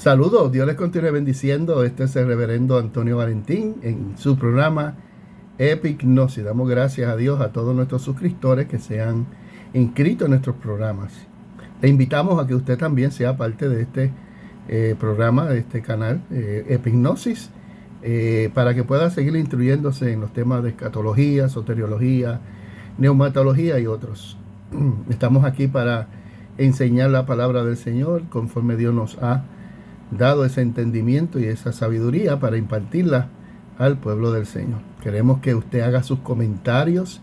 Saludos, Dios les continúe bendiciendo. Este es el reverendo Antonio Valentín en su programa Epignosis. Damos gracias a Dios a todos nuestros suscriptores que se han inscrito en nuestros programas. Le invitamos a que usted también sea parte de este programa, de este canal Epignosis, para que pueda seguir instruyéndose en los temas de escatología, soteriología, neumatología y otros. Estamos aquí para enseñar la palabra del Señor conforme Dios nos ha dado ese entendimiento y esa sabiduría para impartirla al pueblo del Señor. Queremos que usted haga sus comentarios,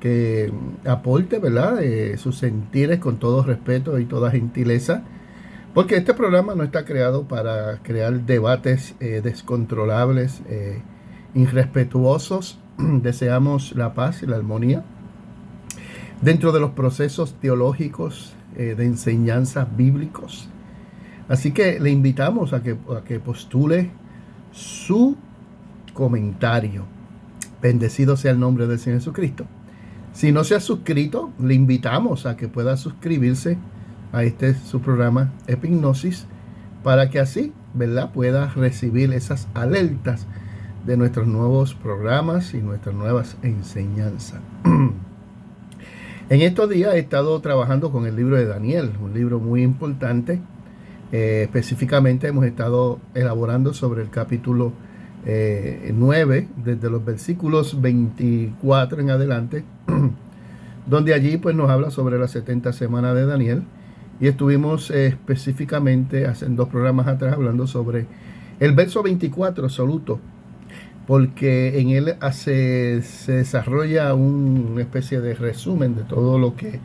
que aporte, ¿verdad?, sus sentires con todo respeto y toda gentileza, porque este programa no está creado para crear debates descontrolables, irrespetuosos. Deseamos la paz y la armonía dentro de los procesos teológicos de enseñanzas bíblicos. Así que le invitamos a que postule su comentario. Bendecido sea el nombre del Señor Jesucristo. Si no se ha suscrito, le invitamos a que pueda suscribirse a su programa Epignosis, para que así, ¿verdad?, pueda recibir esas alertas de nuestros nuevos programas y nuestras nuevas enseñanzas. En estos días he estado trabajando con el libro de Daniel, un libro muy importante. Específicamente hemos estado elaborando sobre el capítulo 9, desde los versículos 24 en adelante, donde allí pues nos habla sobre las 70 semanas de Daniel, y estuvimos específicamente hace 2 programas atrás hablando sobre el verso 24 absoluto, porque en él se desarrolla una especie de resumen de todo lo que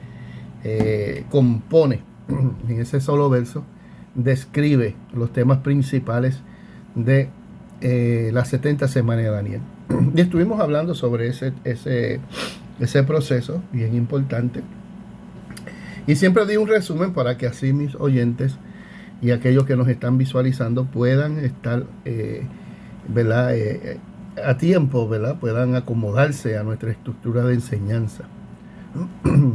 compone. En ese solo verso describe los temas principales de las 70 semanas de Daniel. Y estuvimos hablando sobre ese proceso bien importante. Y siempre di un resumen para que así mis oyentes y aquellos que nos están visualizando puedan estar, ¿verdad?, a tiempo, ¿verdad?, puedan acomodarse a nuestra estructura de enseñanza.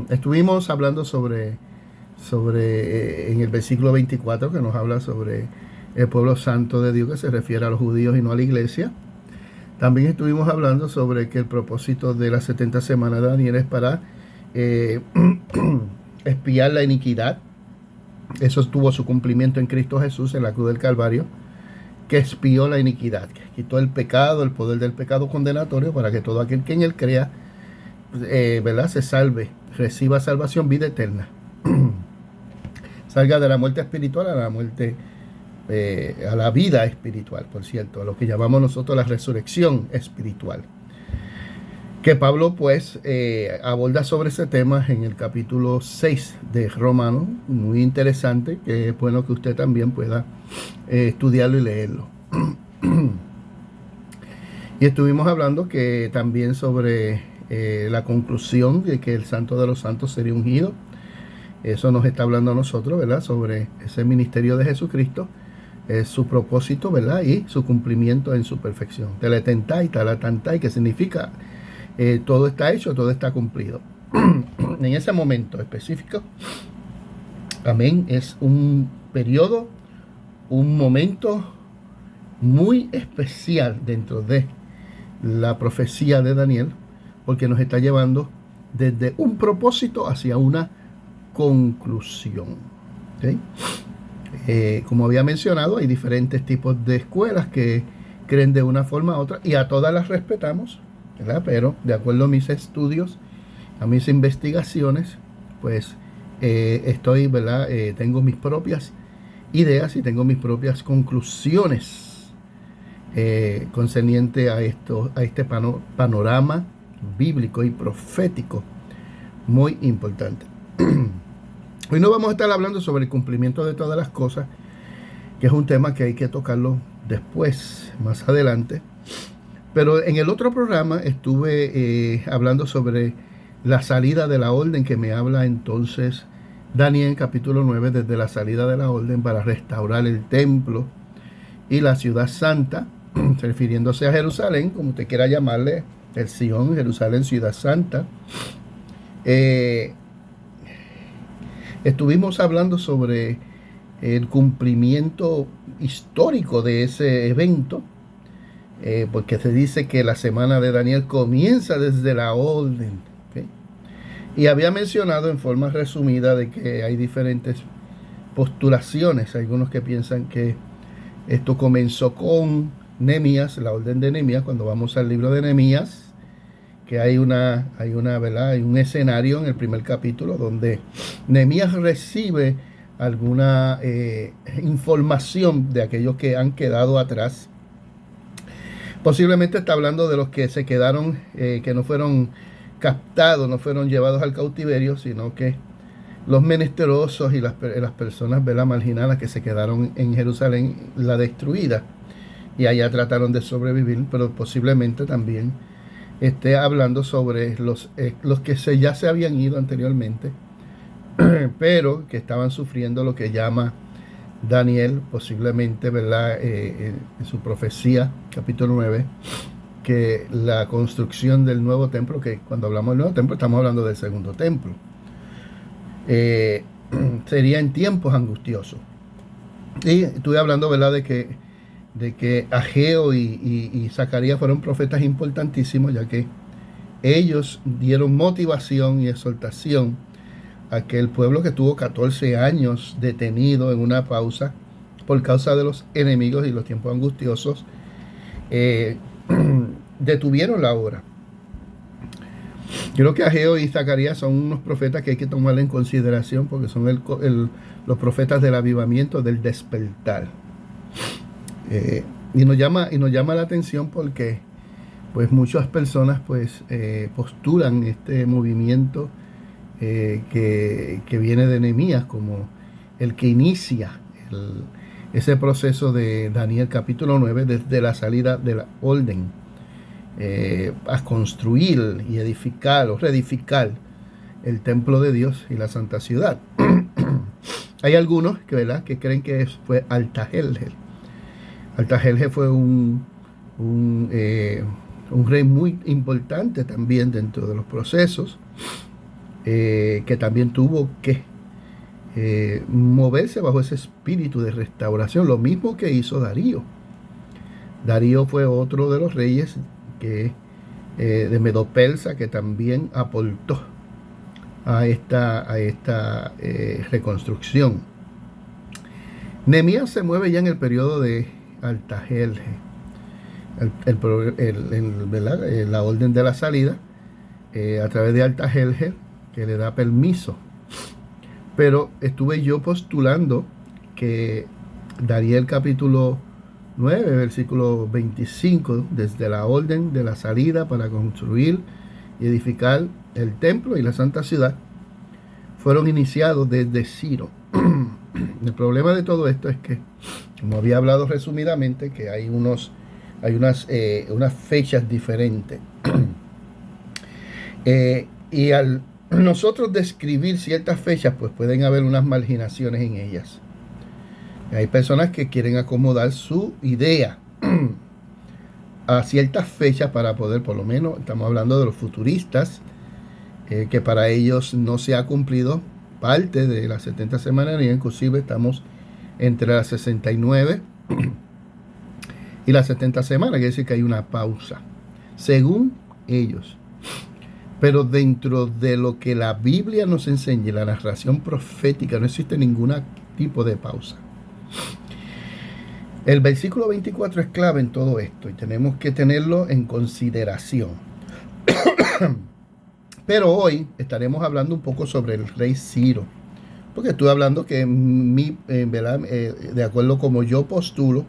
Estuvimos hablando sobre en el versículo 24, que nos habla sobre el pueblo santo de Dios, que se refiere a los judíos y no a la iglesia. También estuvimos hablando sobre que el propósito de las 70 semanas de Daniel es para expiar la iniquidad. Eso tuvo su cumplimiento en Cristo Jesús en la cruz del Calvario, que expió la iniquidad, que quitó el pecado, el poder del pecado condenatorio, para que todo aquel que en él crea, ¿verdad?, se salve, reciba salvación, vida eterna. Salga de la muerte espiritual a la muerte, a la vida espiritual, por cierto, a lo que llamamos nosotros la resurrección espiritual. Que Pablo pues aborda sobre ese tema en el capítulo 6 de Romanos, muy interesante, que es bueno que usted también pueda estudiarlo y leerlo. Y estuvimos hablando que también sobre la conclusión de que el Santo de los Santos sería ungido. Eso nos está hablando a nosotros, ¿verdad?, sobre ese ministerio de Jesucristo, su propósito, ¿verdad?, y su cumplimiento en su perfección. Teletentai, talatantai, que significa todo está hecho, todo está cumplido. En ese momento específico, amén, es un periodo, un momento muy especial dentro de la profecía de Daniel, porque nos está llevando desde un propósito hacia una conclusión. ¿Okay? Como había mencionado, hay diferentes tipos de escuelas que creen de una forma u otra, y a todas las respetamos, ¿verdad? Pero de acuerdo a mis estudios, a mis investigaciones, pues estoy, ¿verdad?, tengo mis propias ideas y tengo mis propias conclusiones concerniente a este panorama bíblico y profético muy importante. Hoy no vamos a estar hablando sobre el cumplimiento de todas las cosas, que es un tema que hay que tocarlo después, más adelante. Pero en el otro programa estuve hablando sobre la salida de la orden, que me habla entonces Daniel capítulo 9, desde la salida de la orden para restaurar el templo y la ciudad santa, refiriéndose a Jerusalén, como usted quiera llamarle, el Sion, Jerusalén, ciudad santa. Estuvimos hablando sobre el cumplimiento histórico de ese evento, porque se dice que la semana de Daniel comienza desde la orden. ¿Okay? Y había mencionado en forma resumida de que hay diferentes postulaciones. Hay algunos que piensan que esto comenzó con Nehemías, la orden de Nehemías. Cuando vamos al libro de Nehemías, que hay ¿verdad? Hay un escenario en el primer capítulo donde Nehemías recibe alguna información de aquellos que han quedado atrás. Posiblemente está hablando de los que se quedaron, que no fueron captados, no fueron llevados al cautiverio, sino que los menesterosos y las personas, ¿verdad?, marginadas que se quedaron en Jerusalén, la destruida, y allá trataron de sobrevivir, pero posiblemente también esté hablando sobre los que ya se habían ido anteriormente, pero que estaban sufriendo lo que llama Daniel, posiblemente, ¿verdad?, en su profecía, capítulo 9, que la construcción del nuevo templo, que cuando hablamos del nuevo templo estamos hablando del segundo templo, sería en tiempos angustiosos. Y estuve hablando, ¿verdad?, de que Ageo y Zacarías fueron profetas importantísimos, ya que ellos dieron motivación y exhortación a que el pueblo, que tuvo 14 años detenido en una pausa por causa de los enemigos y los tiempos angustiosos, detuvieron la obra. Creo que Ageo y Zacarías son unos profetas que hay que tomar en consideración, porque son los profetas del avivamiento, del despertar. Y nos llama la atención porque pues muchas personas pues postulan este movimiento que viene de Nehemías como el que inicia ese proceso de Daniel capítulo 9, desde la salida de la orden a construir y edificar o reedificar el templo de Dios y la santa ciudad. Hay algunos que creen que fue Artajerjes. Artajerjes fue un rey muy importante también dentro de los procesos, que también tuvo que moverse bajo ese espíritu de restauración, lo mismo que hizo Darío. Darío fue otro de los reyes de Medo-Persa, que también aportó a esta reconstrucción. Nehemías se mueve ya en el periodo de Artajerjes, la orden de la salida, a través de Artajerjes, que le da permiso. Pero estuve yo postulando que Daniel capítulo 9, versículo 25, desde la orden de la salida para construir y edificar el templo y la santa ciudad, fueron iniciados desde Ciro. El problema de todo esto es que, como había hablado resumidamente, que hay unas fechas diferentes. Y al nosotros describir ciertas fechas, pues pueden haber unas marginaciones en ellas. Hay personas que quieren acomodar su idea a ciertas fechas para poder, por lo menos, estamos hablando de los futuristas, que para ellos no se ha cumplido parte de las 70 semanas, y inclusive estamos entre las 69 y las 70 semanas, quiere decir que hay una pausa, según ellos. Pero dentro de lo que la Biblia nos enseña, la narración profética, no existe ningún tipo de pausa. El versículo 24 es clave en todo esto y tenemos que tenerlo en consideración. Pero hoy estaremos hablando un poco sobre el rey Ciro, porque estoy hablando que de acuerdo como yo postulo,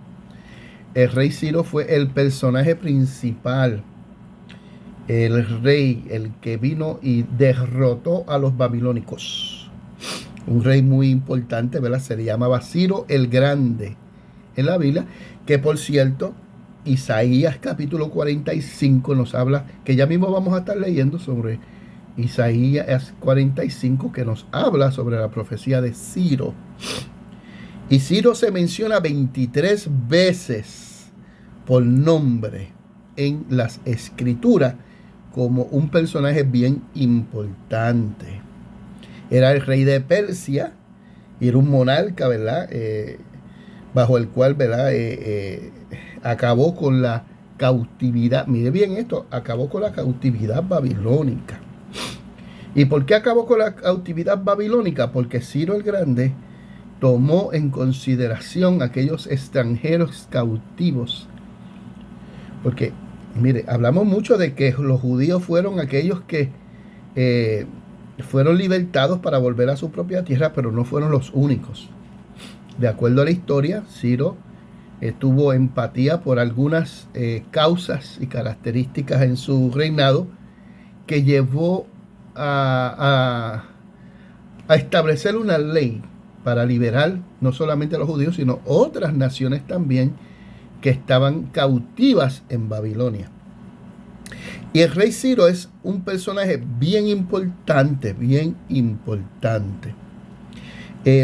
el rey Ciro fue el personaje principal, el rey, el que vino y derrotó a los babilónicos. Un rey muy importante, ¿verdad? Se le llamaba Ciro el Grande en la Biblia, que por cierto, Isaías capítulo 45 nos habla, que ya mismo vamos a estar leyendo sobre Isaías 45, que nos habla sobre la profecía de Ciro. Y Ciro se menciona 23 veces por nombre en las escrituras como un personaje bien importante. Era el rey de Persia y era un monarca, ¿verdad? bajo el cual, ¿verdad? Acabó con la cautividad. Mire bien esto, acabó con la cautividad babilónica. ¿Y por qué acabó con la cautividad babilónica? Porque Ciro el Grande tomó en consideración aquellos extranjeros cautivos. Porque, mire, hablamos mucho de que los judíos fueron aquellos que fueron libertados para volver a su propia tierra, pero no fueron los únicos. De acuerdo a la historia, Ciro tuvo empatía por algunas causas y características en su reinado que llevó a establecer una ley para liberar no solamente a los judíos, sino otras naciones también que estaban cautivas en Babilonia. Y el rey Ciro es un personaje bien importante, bien importante.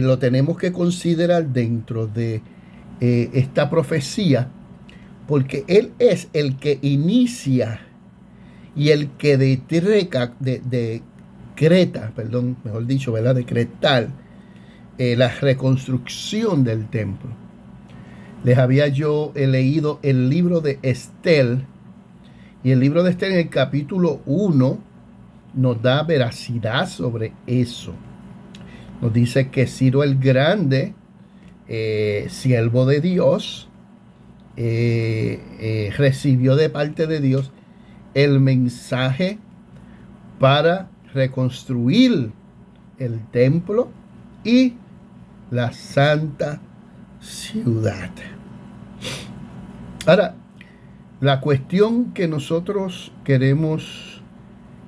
Lo tenemos que considerar dentro de esta profecía, porque él es el que inicia y el que decretar, la reconstrucción del templo. Les había yo leído el libro de Estel, y el libro de Estel en el capítulo 1 nos da veracidad sobre eso. Nos dice que Ciro el Grande, siervo de Dios, recibió de parte de Dios el mensaje para reconstruir el templo y la santa ciudad. Ahora, la cuestión que nosotros queremos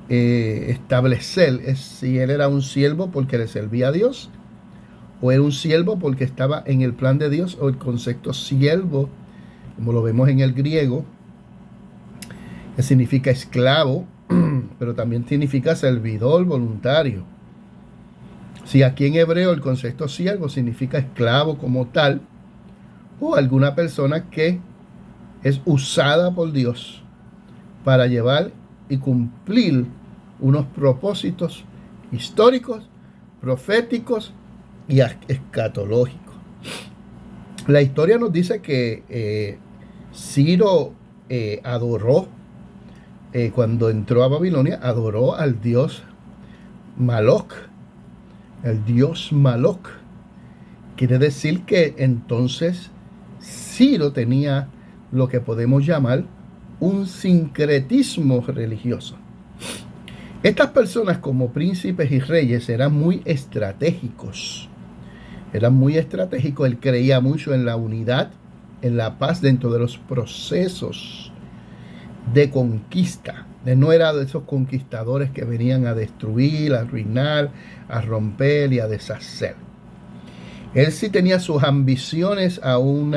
establecer es si él era un siervo porque le servía a Dios, o era un siervo porque estaba en el plan de Dios, o el concepto siervo, como lo vemos en el griego, que significa esclavo, pero también significa servidor voluntario. Si aquí en hebreo el concepto siervo significa esclavo como tal, o alguna persona que es usada por Dios para llevar y cumplir unos propósitos históricos, proféticos y escatológicos. La historia nos dice que Ciro adoró, cuando entró a Babilonia, adoró al dios Maloc. El dios Maloc quiere decir que entonces Ciro tenía lo que podemos llamar un sincretismo religioso. Estas personas, como príncipes y reyes, eran muy estratégicos. Él creía mucho en la unidad, en la paz dentro de los procesos de conquista. Él no era de esos conquistadores que venían a destruir, a arruinar, a romper y a deshacer. Él sí tenía sus ambiciones a un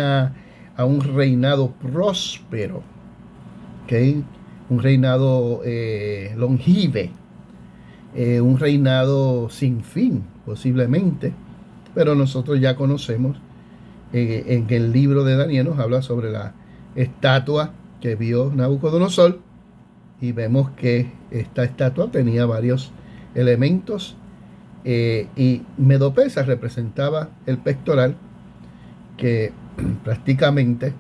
reinado próspero, ¿okay? Un reinado longevo, un reinado sin fin, posiblemente. Pero nosotros ya conocemos, en el libro de Daniel nos habla sobre la estatua que vio Nabucodonosor, y vemos que esta estatua tenía varios elementos, y Medopesa representaba el pectoral, que prácticamente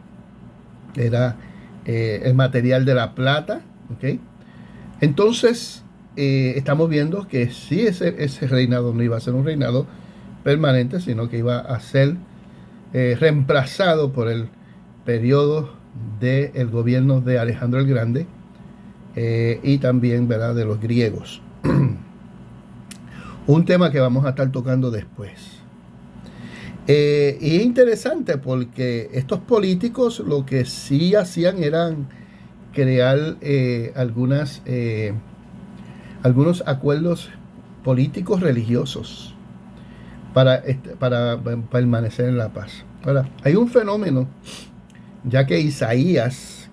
era el material de la plata, ¿okay? Entonces estamos viendo que sí, ese reinado no iba a ser un reinado permanente, sino que iba a ser reemplazado por el periodo del gobierno de Alejandro el Grande, y también, ¿verdad?, de los griegos. Un tema que vamos a estar tocando después. Y es interesante porque estos políticos lo que sí hacían eran crear algunos acuerdos políticos religiosos para permanecer en la paz. Ahora, hay un fenómeno, ya que Isaías,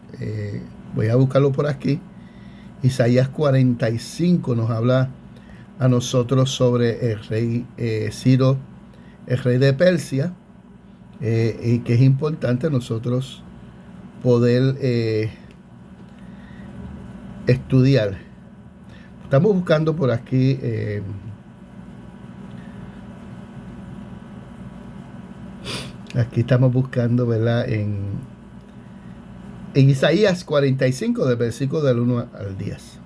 voy a buscarlo por aquí, Isaías 45 nos habla a nosotros sobre el rey Ciro, el rey de Persia, y que es importante nosotros poder estudiar. Estamos buscando por aquí Aquí estamos buscando, ¿verdad? En Isaías 45, del versículo del 1 al 10.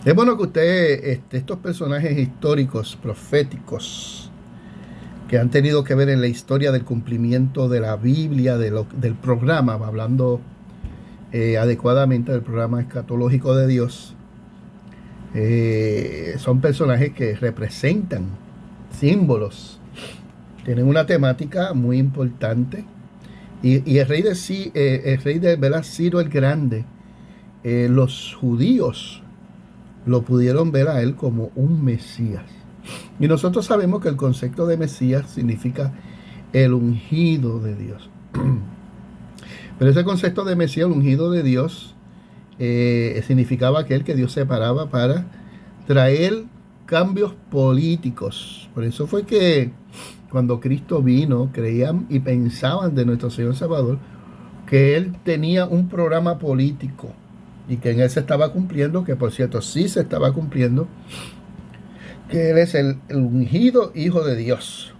Es bueno que usted, estos personajes históricos, proféticos, que han tenido que ver en la historia del cumplimiento de la Biblia, del programa, hablando adecuadamente del programa escatológico de Dios, son personajes que representan símbolos, tienen una temática muy importante. Y el rey de ¿verdad? Ciro el Grande, los judíos lo pudieron ver a él como un Mesías. Y nosotros sabemos que el concepto de Mesías significa el ungido de Dios. Pero ese concepto de Mesías, el ungido de Dios, significaba aquel que Dios separaba para traer cambios políticos. Por eso fue que cuando Cristo vino, creían y pensaban de nuestro Señor Salvador que Él tenía un programa político y que en Él se estaba cumpliendo, que por cierto sí se estaba cumpliendo, que Él es el ungido Hijo de Dios,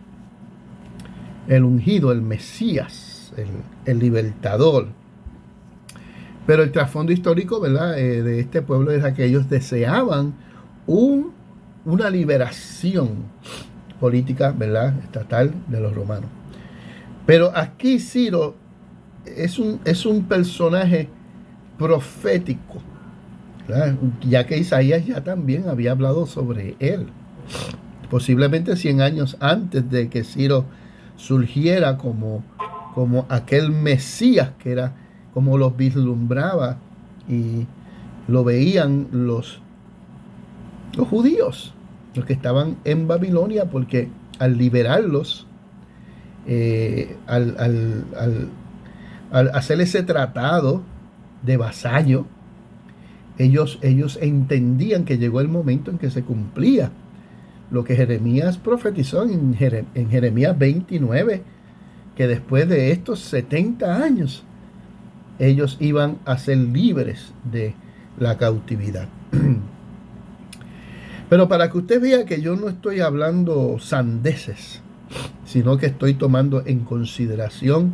el ungido, el Mesías, el libertador. Pero el trasfondo histórico, ¿verdad? De este pueblo es que ellos deseaban una liberación política, ¿verdad? Estatal de los romanos. Pero aquí Ciro es un personaje profético, ¿verdad? Ya que Isaías ya también había hablado sobre él. Posiblemente 100 años antes de que Ciro surgiera como aquel Mesías que era como lo vislumbraba y lo veían los judíos, los que estaban en Babilonia, porque al liberarlos, al hacer ese tratado de vasallo, ellos entendían que llegó el momento en que se cumplía lo que Jeremías profetizó en Jeremías 29, que después de estos 70 años, ellos iban a ser libres de la cautividad. Pero para que usted vea que yo no estoy hablando sandeces, sino que estoy tomando en consideración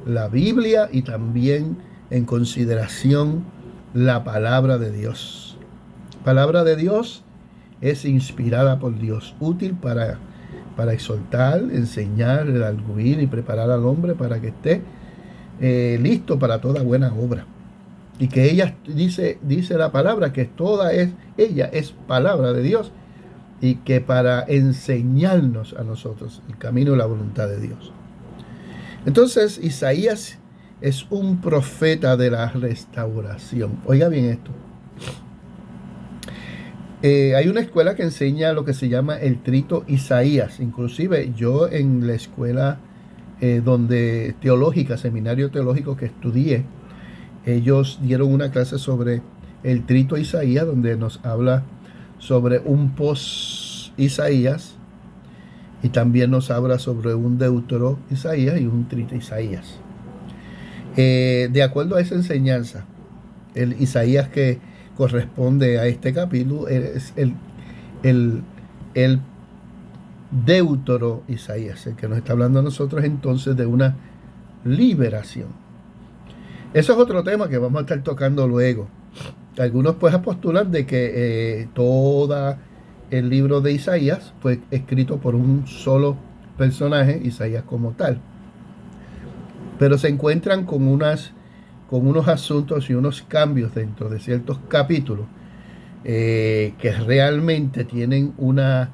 la Biblia y también en consideración la palabra de Dios. La palabra de Dios es inspirada por Dios, útil para exhortar, enseñar, redarguir y preparar al hombre para que esté listo para toda buena obra. Y que ella dice la palabra que ella es palabra de Dios, y que para enseñarnos a nosotros el camino y la voluntad de Dios. Entonces Isaías es un profeta de la restauración. Oiga bien esto. Hay una escuela que enseña lo que se llama el Trito Isaías. Inclusive yo en la escuela teológica, seminario teológico que estudié, ellos dieron una clase sobre el Trito Isaías, donde nos habla sobre un post-Isaías y también nos habla sobre un Deutero Isaías y un Trito Isaías. De acuerdo a esa enseñanza, el Isaías que corresponde a este capítulo es el Deutero Isaías, el que nos está hablando a nosotros entonces de una liberación. Eso es otro tema que vamos a estar tocando luego. Algunos pues postulan de que todo el libro de Isaías fue escrito por un solo personaje, Isaías como tal. Pero se encuentran con unos asuntos y unos cambios dentro de ciertos capítulos que realmente tienen un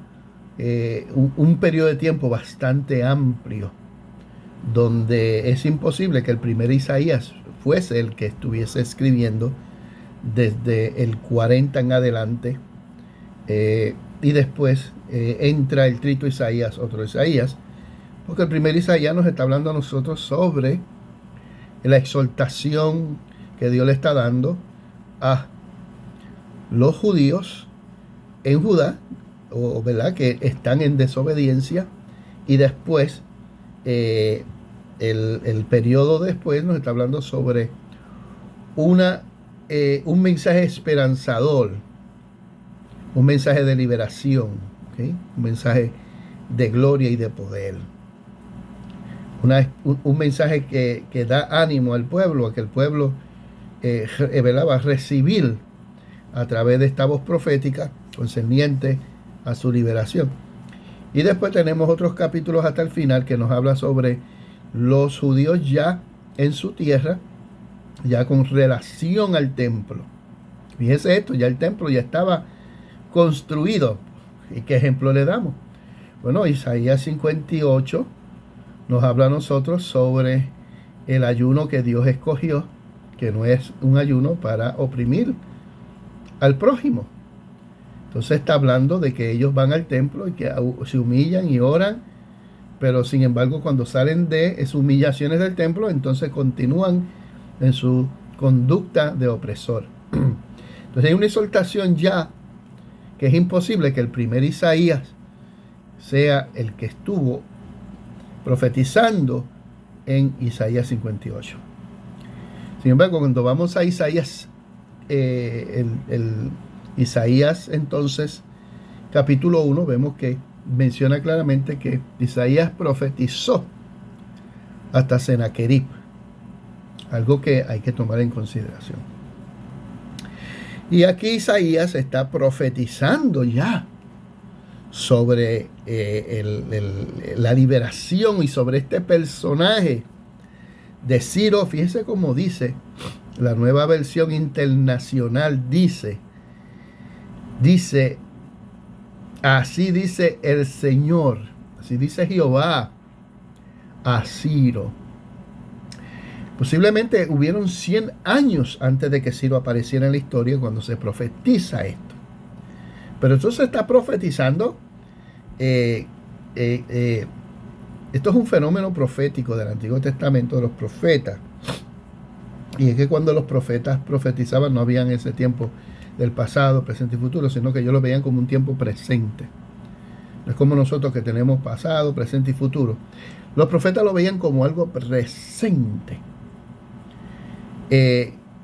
periodo de tiempo bastante amplio, donde es imposible que el primer Isaías fuese el que estuviese escribiendo desde el 40 en adelante, y después entra el Trito Isaías, otro Isaías, porque el primer Isaías nos está hablando a nosotros sobre la exhortación que Dios le está dando a los judíos en Judá, ¿verdad?, que están en desobediencia, y después el periodo después nos está hablando sobre un mensaje esperanzador, un mensaje de liberación, ¿okay?, un mensaje de gloria y de poder. un mensaje que da ánimo al pueblo, a que el pueblo va a recibir a través de esta voz profética concerniente a su liberación. Y después tenemos otros capítulos hasta el final que nos habla sobre los judíos ya en su tierra, ya con relación al templo. Fíjese esto, ya el templo ya estaba construido. ¿Y qué ejemplo le damos? Bueno, Isaías 58 nos habla a nosotros sobre el ayuno que Dios escogió, que no es un ayuno para oprimir al prójimo. Entonces está hablando de que ellos van al templo y que se humillan y oran, pero sin embargo cuando salen de esas humillaciones del templo, entonces continúan en su conducta de opresor. Entonces hay una exhortación ya que es imposible que el primer Isaías sea el que estuvo profetizando en Isaías 58. Sin embargo, cuando vamos a Isaías, Isaías entonces, capítulo 1, vemos que menciona claramente que Isaías profetizó hasta Sennacherib, algo que hay que tomar en consideración. Y aquí Isaías está profetizando ya sobre la liberación y sobre este personaje de Ciro. Fíjese cómo dice la nueva versión internacional, dice, así dice el Señor, así dice Jehová a Ciro. Posiblemente hubieron 100 años antes de que Ciro apareciera en la historia cuando se profetiza esto. Pero entonces está profetizando. Esto es un fenómeno profético del Antiguo Testamento, de los profetas. Y es que cuando los profetas profetizaban no había en ese tiempo del pasado, presente y futuro, sino que ellos lo veían como un tiempo presente. No es como nosotros que tenemos pasado, presente y futuro. Los profetas lo veían como algo presente.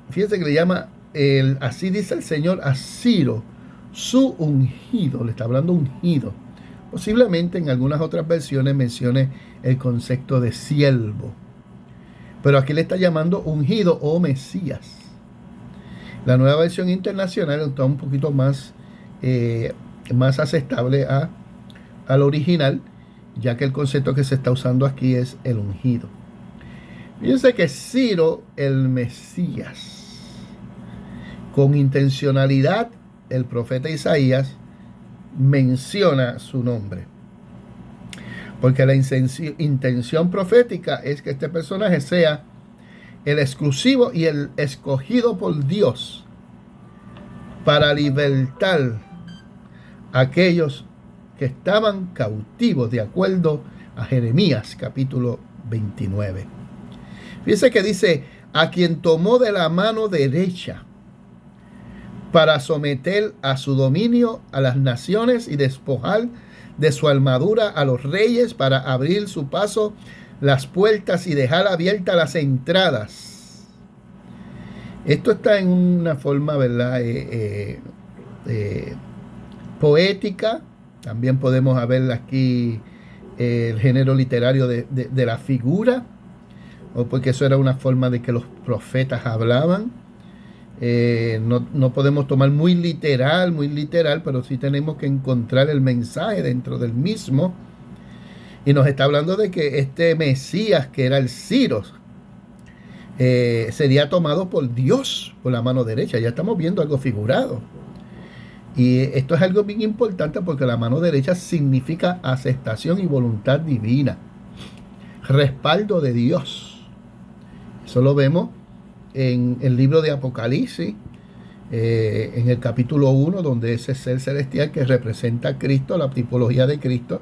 Fíjense que le llama, así dice el Señor a Ciro, su ungido. Le está hablando ungido. Posiblemente en algunas otras versiones mencione el concepto de siervo. Pero aquí le está llamando ungido o Mesías. La nueva versión internacional está un poquito más aceptable al original, ya que el concepto que se está usando aquí es el ungido. Fíjense que Ciro, el Mesías, con intencionalidad, el profeta Isaías menciona su nombre. Porque la intención profética es que este personaje sea el exclusivo y el escogido por Dios para libertar a aquellos que estaban cautivos, de acuerdo a Jeremías capítulo 29. Fíjense que dice, a quien tomó de la mano derecha para someter a su dominio a las naciones y despojar de su armadura a los reyes, para abrir su paso las puertas y dejar abiertas las entradas. Esto está en una forma, ¿verdad? Poética. También podemos ver aquí el género literario de la figura, o porque eso era una forma de que los profetas hablaban. No podemos tomar muy literal, pero sí tenemos que encontrar el mensaje dentro del mismo. Y nos está hablando de que este Mesías, que era el Ciro, sería tomado por Dios por la mano derecha. Ya estamos viendo algo figurado. Y esto es algo bien importante porque la mano derecha significa aceptación y voluntad divina, respaldo de Dios. Eso lo vemos en el libro de Apocalipsis, en el capítulo 1, donde ese ser celestial que representa a Cristo, la tipología de Cristo,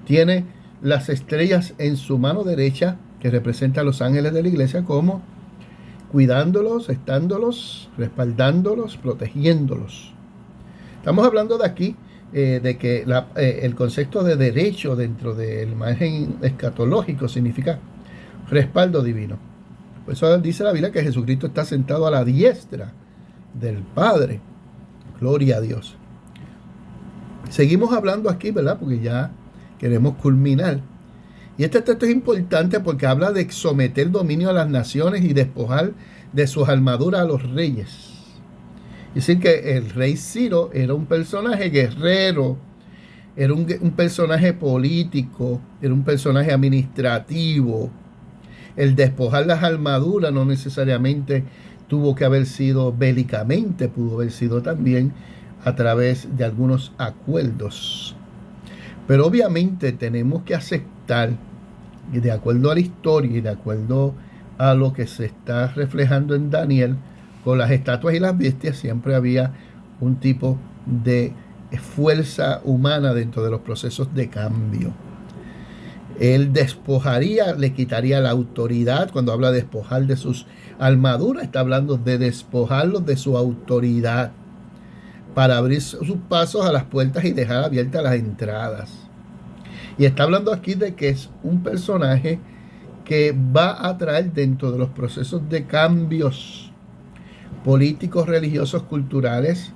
tiene las estrellas en su mano derecha, que representa a los ángeles de la iglesia, como cuidándolos, estándolos, respaldándolos, protegiéndolos. Estamos hablando de aquí de que el concepto de derecho dentro del margen escatológico significa respaldo divino. Por eso dice la Biblia que Jesucristo está sentado a la diestra del Padre. Gloria a Dios. Seguimos hablando aquí, ¿verdad? Porque ya queremos culminar. Y este texto es importante porque habla de someter dominio a las naciones y despojar de sus armaduras a los reyes. Es decir, que el rey Ciro era un personaje guerrero, era un personaje político, era un personaje administrativo. El despojar las armaduras no necesariamente tuvo que haber sido bélicamente, pudo haber sido también a través de algunos acuerdos. Pero obviamente tenemos que aceptar, y de acuerdo a la historia y de acuerdo a lo que se está reflejando en Daniel, con las estatuas y las bestias siempre había un tipo de fuerza humana dentro de los procesos de cambio. Él despojaría, le quitaría la autoridad. Cuando habla de despojar de sus armaduras, está hablando de despojarlos de su autoridad para abrir sus pasos a las puertas y dejar abiertas las entradas. Y está hablando aquí de que es un personaje que va a traer dentro de los procesos de cambios políticos, religiosos, culturales,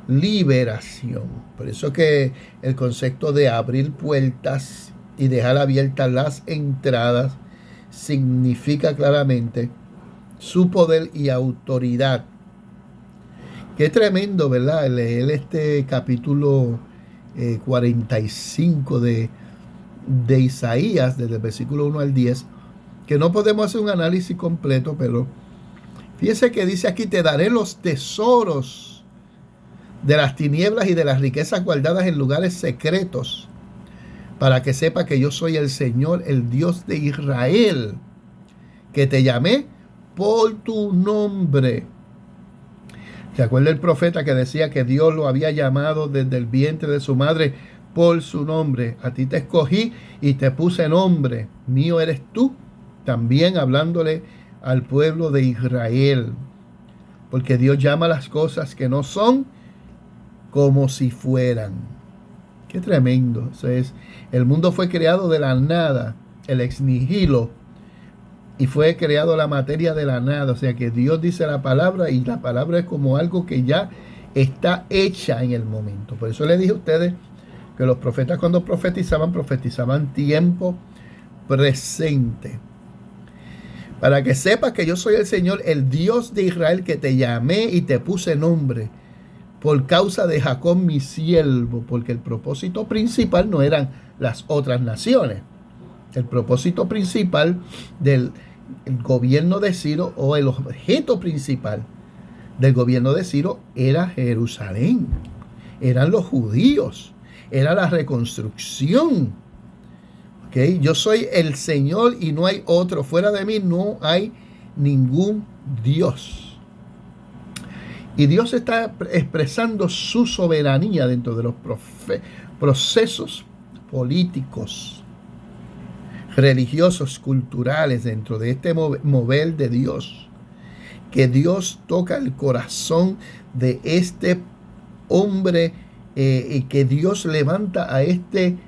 liberación. Por eso que el concepto de abrir puertas y dejar abiertas las entradas significa claramente su poder y autoridad. Qué tremendo, ¿verdad? Leer este capítulo 45 de Isaías, desde el versículo 1 al 10, que no podemos hacer un análisis completo, pero fíjese que dice aquí: te daré los tesoros de las tinieblas y de las riquezas guardadas en lugares secretos, para que sepa que yo soy el Señor, el Dios de Israel, que te llamé por tu nombre. ¿Se acuerda el profeta que decía que Dios lo había llamado desde el vientre de su madre por su nombre? A ti te escogí y te puse nombre. Mío eres tú. También hablándole al pueblo de Israel. Porque Dios llama las cosas que no son como si fueran. Qué tremendo. Eso es, el mundo fue creado de la nada, el ex nihilo, y fue creado la materia de la nada. O sea que Dios dice la palabra y la palabra es como algo que ya está hecha en el momento. Por eso le dije a ustedes que los profetas, cuando profetizaban tiempo presente. Para que sepas que yo soy el Señor, el Dios de Israel, que te llamé y te puse nombre por causa de Jacob mi siervo. Porque el propósito principal no eran las otras naciones. El propósito principal del gobierno de Ciro, o el objeto principal del gobierno de Ciro, era Jerusalén. Eran los judíos. Era la reconstrucción. ¿Okay? Yo soy el Señor y no hay otro. Fuera de mí no hay ningún Dios. Y Dios está expresando su soberanía dentro de los procesos políticos, religiosos, culturales, dentro de este mover de Dios. Que Dios toca el corazón de este hombre y que Dios levanta a este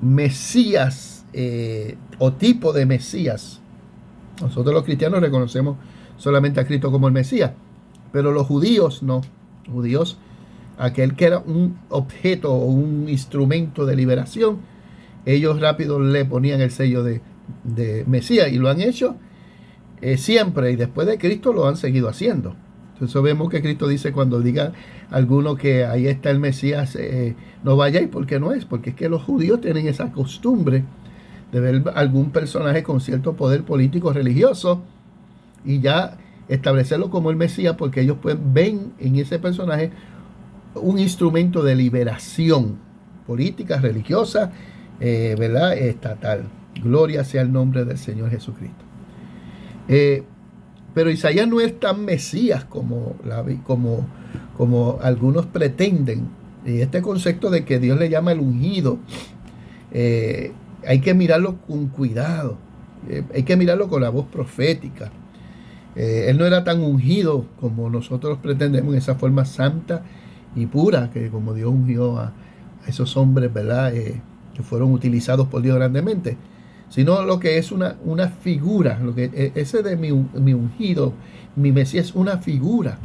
Mesías o tipo de Mesías. Nosotros los cristianos reconocemos solamente a Cristo como el Mesías, pero los judíos no. Los judíos, aquel que era un objeto o un instrumento de liberación, ellos rápido le ponían el sello de Mesías, y lo han hecho siempre, y después de Cristo lo han seguido haciendo. Entonces vemos que Cristo dice, cuando diga alguno que ahí está el Mesías, no vayáis, porque no es, porque es que los judíos tienen esa costumbre de ver algún personaje con cierto poder político religioso y ya establecerlo como el Mesías, porque ellos ven en ese personaje un instrumento de liberación política, religiosa, ¿verdad? Estatal. Gloria sea el nombre del Señor Jesucristo. Pero Isaías no es tan Mesías como algunos pretenden. Y este concepto de que Dios le llama el ungido, hay que mirarlo con cuidado. Hay que mirarlo con la voz profética. Él no era tan ungido como nosotros pretendemos, en esa forma santa y pura, que como Dios ungió a esos hombres, ¿verdad? Que fueron utilizados por Dios grandemente, sino lo que es una figura. Lo que ese de mi ungido, mi Mesías, es una figura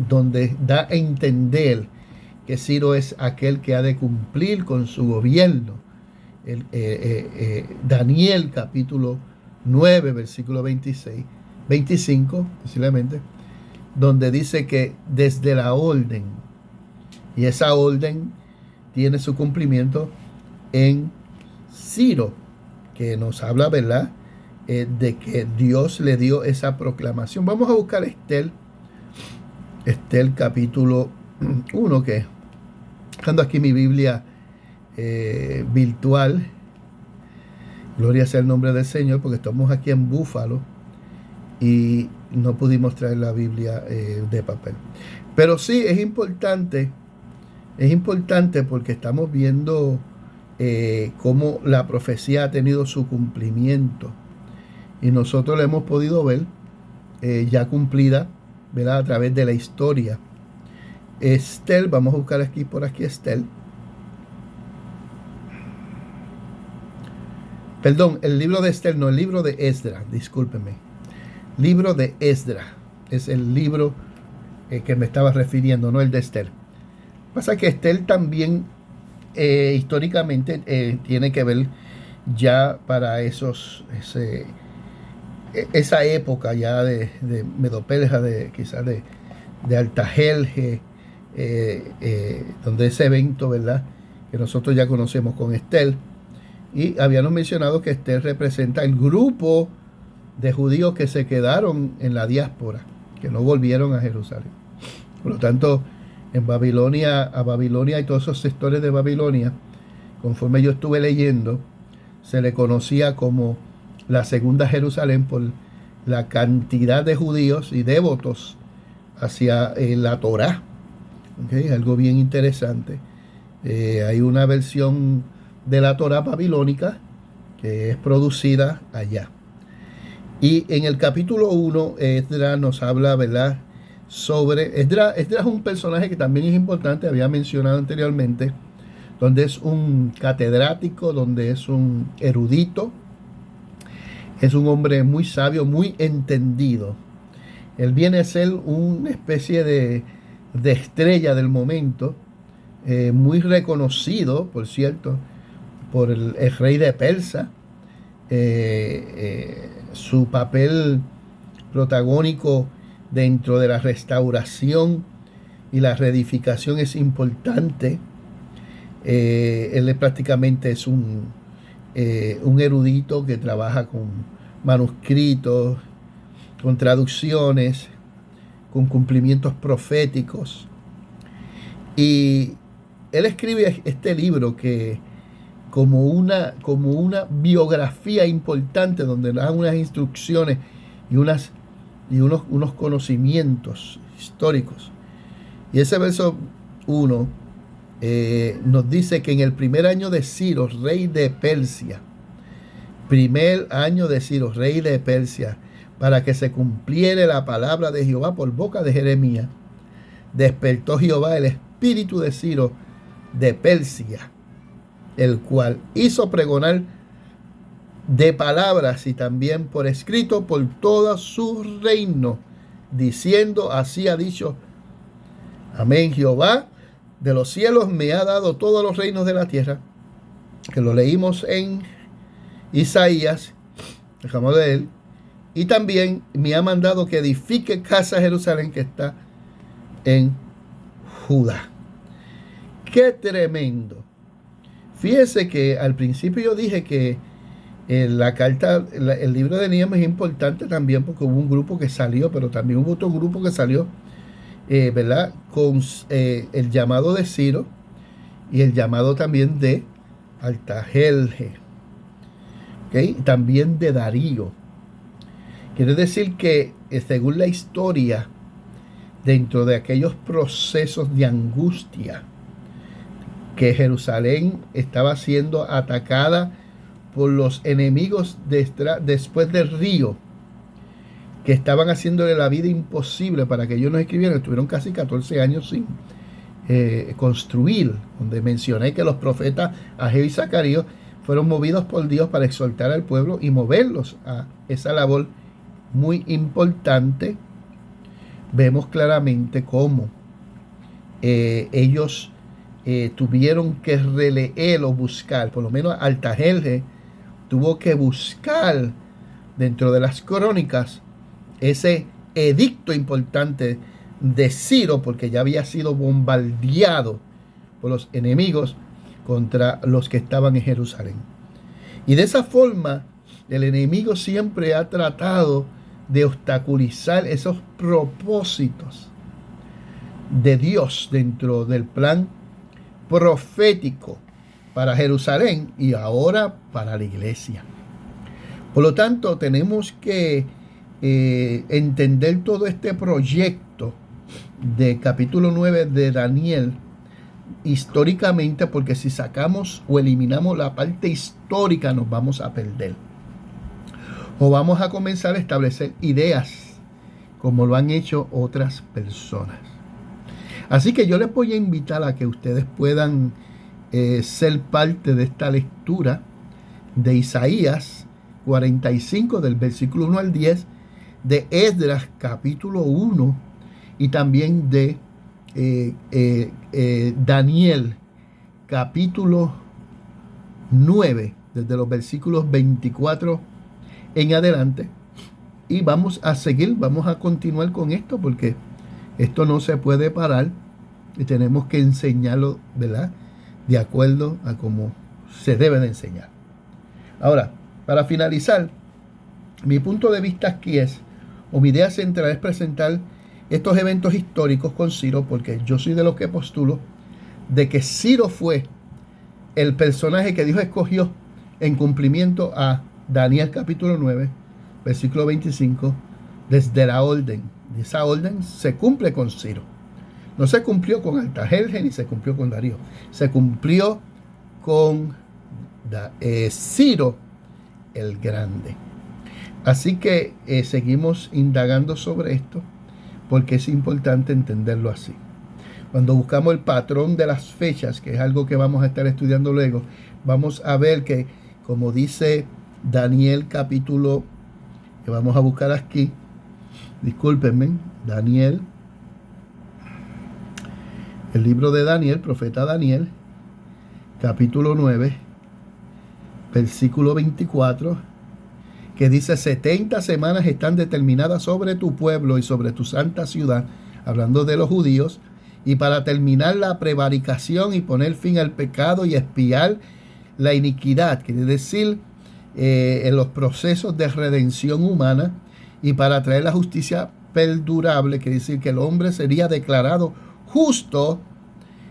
donde da a entender que Ciro es aquel que ha de cumplir con su gobierno Daniel capítulo 9, versículo 26, 25, posiblemente, donde dice que desde la orden, y esa orden tiene su cumplimiento en Ciro, que nos habla, ¿verdad?, de que Dios le dio esa proclamación. Vamos a buscar Estel capítulo 1, que buscando aquí mi Biblia virtual, gloria sea el nombre del Señor, porque estamos aquí en Búfalo y no pudimos traer la Biblia de papel. Pero sí, es importante porque estamos viendo cómo la profecía ha tenido su cumplimiento y nosotros la hemos podido ver ya cumplida, ¿verdad?, a través de la historia. Estel, vamos a buscar aquí por aquí Estel. Perdón, el libro de Estel, no, el libro de Esdra, discúlpeme. Libro de Esdra es el libro que me estaba refiriendo, no el de Estel. Pasa que Estel también históricamente tiene que ver ya para esa época ya de Medo-Persa, quizás de Artajerjes, donde ese evento, ¿verdad?, que nosotros ya conocemos con Estel. Y habíamos mencionado que Estel representa el grupo de judíos que se quedaron en la diáspora, que no volvieron a Jerusalén. Por lo tanto, a Babilonia y todos esos sectores de Babilonia, conforme yo estuve leyendo, se le conocía como la segunda Jerusalén por la cantidad de judíos y devotos hacia la Torá. ¿Okay? Algo bien interesante. Hay una versión de la Torá babilónica que es producida allá. Y en el capítulo 1, Esdra nos habla, ¿verdad?, sobre... Esdra es un personaje que también es importante, había mencionado anteriormente, donde es un catedrático, donde es un erudito, es un hombre muy sabio, muy entendido. Él viene a ser una especie de estrella del momento, muy reconocido, por cierto, por el rey de Persia. Su papel protagónico dentro de la restauración y la reedificación es importante. Él prácticamente es un erudito que trabaja con manuscritos, con traducciones, con cumplimientos proféticos. Y él escribe este libro que como una biografía importante, donde da unas instrucciones y unos conocimientos históricos. Y ese verso 1 nos dice que en el primer año de Ciro, rey de Persia, para que se cumpliera la palabra de Jehová por boca de Jeremías, despertó Jehová el espíritu de Ciro de Persia, el cual hizo pregonar de palabras y también por escrito por todo su reino, diciendo: así ha dicho, amén, Jehová de los cielos me ha dado todos los reinos de la tierra, que lo leímos en Isaías, dejamos de él, y también me ha mandado que edifique casa a Jerusalén, que está en Judá. ¡Qué tremendo! Fíjese que al principio yo dije que la carta, el libro de Nehemías es importante también porque hubo un grupo que salió, pero también hubo otro grupo que salió, ¿verdad?, con el llamado de Ciro y el llamado también de Artajerjes, ¿okay?, también de Darío. Quiere decir que según la historia, dentro de aquellos procesos de angustia, que Jerusalén estaba siendo atacada por los enemigos después del río, que estaban haciéndole la vida imposible para que ellos no escribieran. Estuvieron casi 14 años sin construir, donde mencioné que los profetas Ageo y Zacarías fueron movidos por Dios para exhortar al pueblo y moverlos a esa labor muy importante. Vemos claramente cómo ellos tuvieron que releer o buscar, por lo menos Artajerjes tuvo que buscar dentro de las crónicas ese edicto importante de Ciro, porque ya había sido bombardeado por los enemigos contra los que estaban en Jerusalén. Y de esa forma, el enemigo siempre ha tratado de obstaculizar esos propósitos de Dios dentro del plan profético para Jerusalén y ahora para la iglesia. Por lo tanto, tenemos que entender todo este proyecto de capítulo 9 de Daniel históricamente, porque si sacamos o eliminamos la parte histórica nos vamos a perder. O vamos a comenzar a establecer ideas como lo han hecho otras personas. Así que yo les voy a invitar a que ustedes puedan ser parte de esta lectura de Isaías 45 del versículo 1 al 10, de Esdras capítulo 1 y también de Daniel capítulo 9 desde los versículos 24 en adelante, y vamos a seguir, vamos a continuar con esto porque esto no se puede parar y tenemos que enseñarlo, ¿verdad?, de acuerdo a cómo se debe de enseñar. Ahora, para finalizar, mi punto de vista aquí mi idea central es presentar estos eventos históricos con Ciro, porque yo soy de los que postulo de que Ciro fue el personaje que Dios escogió en cumplimiento a Daniel capítulo 9, versículo 25, desde la orden. Y esa orden se cumple con Ciro. No se cumplió con Artajerjes ni se cumplió con Darío. Se cumplió con Ciro el Grande. Así que seguimos indagando sobre esto porque es importante entenderlo así. Cuando buscamos el patrón de las fechas, que es algo que vamos a estar estudiando luego, vamos a ver que, como dice Daniel capítulo, que vamos a buscar aquí, discúlpenme, Daniel, el libro de Daniel, profeta Daniel, capítulo 9, versículo 24, que dice: 70 semanas están determinadas sobre tu pueblo y sobre tu santa ciudad, hablando de los judíos, y para terminar la prevaricación y poner fin al pecado y expiar la iniquidad, quiere decir en los procesos de redención humana, y para traer la justicia perdurable, quiere decir que el hombre sería declarado justo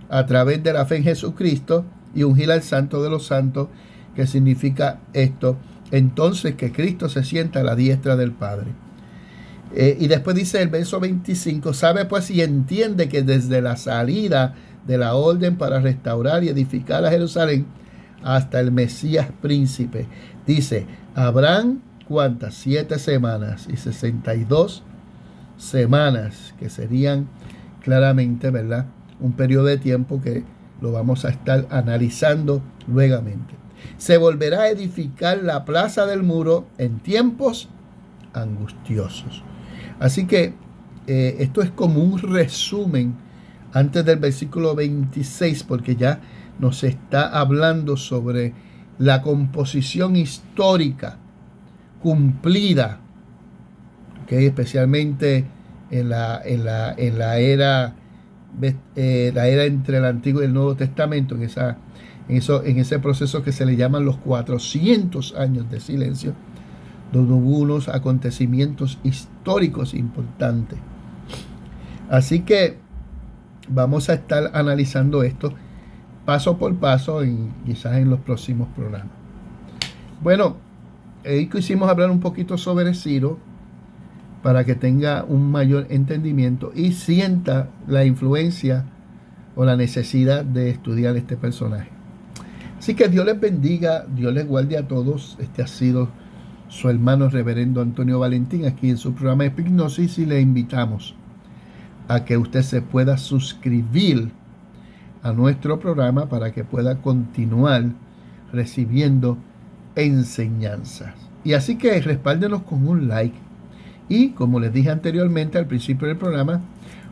a través de la fe en Jesucristo y ungir al santo de los santos, que significa esto, entonces que Cristo se sienta a la diestra del Padre. Y después dice el verso 25, sabe pues y entiende que desde la salida de la orden para restaurar y edificar a Jerusalén hasta el Mesías príncipe, dice, habrán ¿cuántas? 7 semanas y 62 semanas, que serían claramente, ¿verdad?, un periodo de tiempo que lo vamos a estar analizando luegamente. Se volverá a edificar la plaza del muro en tiempos angustiosos. Así que esto es como un resumen antes del versículo 26, porque ya nos está hablando sobre la composición histórica cumplida, ¿okay?, especialmente en la era entre el Antiguo y el Nuevo Testamento, en ese proceso que se le llaman los 400 años de silencio, donde hubo unos acontecimientos históricos importantes. Así que vamos a estar analizando esto paso por paso, quizás en los próximos programas. Bueno, hoy quisimos hablar un poquito sobre Ciro para que tenga un mayor entendimiento y sienta la influencia o la necesidad de estudiar este personaje. Así que Dios les bendiga, Dios les guarde a todos. Este ha sido su hermano reverendo Antonio Valentín aquí en su programa Epignosis, y le invitamos a que usted se pueda suscribir a nuestro programa para que pueda continuar recibiendo enseñanzas. Y así que respáldenos con un like, y como les dije anteriormente al principio del programa,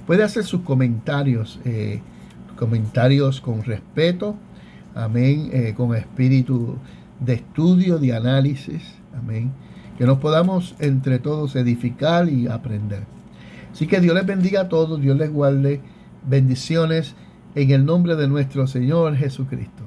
puede hacer sus comentarios comentarios con respeto, amén, con espíritu de estudio, de análisis, amén, que nos podamos entre todos edificar y aprender. Así que Dios les bendiga a todos, Dios les guarde, bendiciones en el nombre de nuestro Señor Jesucristo.